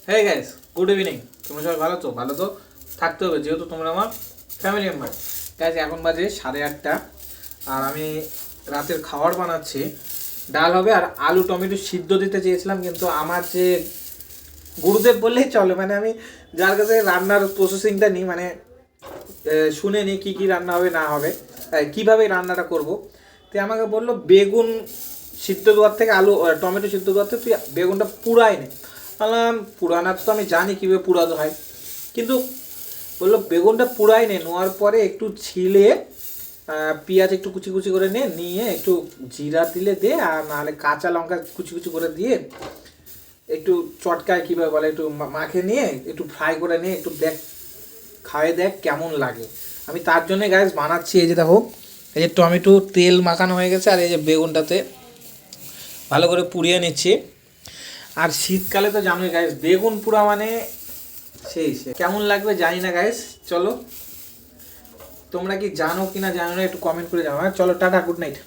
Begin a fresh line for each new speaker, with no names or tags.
হ্যাঁ guys, good evening. তোমরা সবাই ভালো তো? ভালো তো থাকতে হবে, যেহেতু তোমরা আমার ফ্যামিলি মেম্বার। গাইস, এখন বাজে 8:30, আর আমি রাতের খাবার বানাচ্ছি। ডাল হবে আর আলু টমেটো সিদ্ধ দিতে চেয়েছিলাম, কিন্তু আমার যে গুরুদেব বললেই চলে, মানে আমি যার কাছে রান্নার প্রসেসিংটা নিই, মানে শুনে নিই কী কী রান্না হবে না হবে, কীভাবে রান্নাটা করব। তো আমাকে বললো বেগুন সিদ্ধ দেওয়ার থেকে টমেটো সিদ্ধ দেওয়ার থেকে তুই বেগুনটা পুরাই নে। বললাম পুরানা তো আমি জানি কীভাবে পুরাতে হয়, কিন্তু বললো বেগুনটা পুরাই নে, নেওয়ার পরে একটু ছিলে পেঁয়াজ একটু কুচি কুচি করে নিয়ে একটু জিরা দিলে দে, আর নাহলে কাঁচা লঙ্কা কুচি কুচি করে দিয়ে একটু চটকায় কীভাবে বলে একটু মাখে নিয়ে একটু ফ্রাই করে নিয়ে একটু দেখ, খাওয়াই দেখ কেমন লাগে। আমি তার জন্যে গ্যাস বানাচ্ছি। এই যে দেখো, এই যে টমেটো তেল মাখানো হয়ে গেছে, আর এই যে বেগুনটাতে ভালো করে পুড়িয়ে নিচ্ছি। আর শীতকালে তো জানোই গাইস, বেগুন পুরা মানে সেই কেমন লাগবে জানি না গাইস। চলো, তোমরা কি জানো কি না জানো না একটু কমেন্ট করে জানো। চলো, টাটা, গুড নাইট।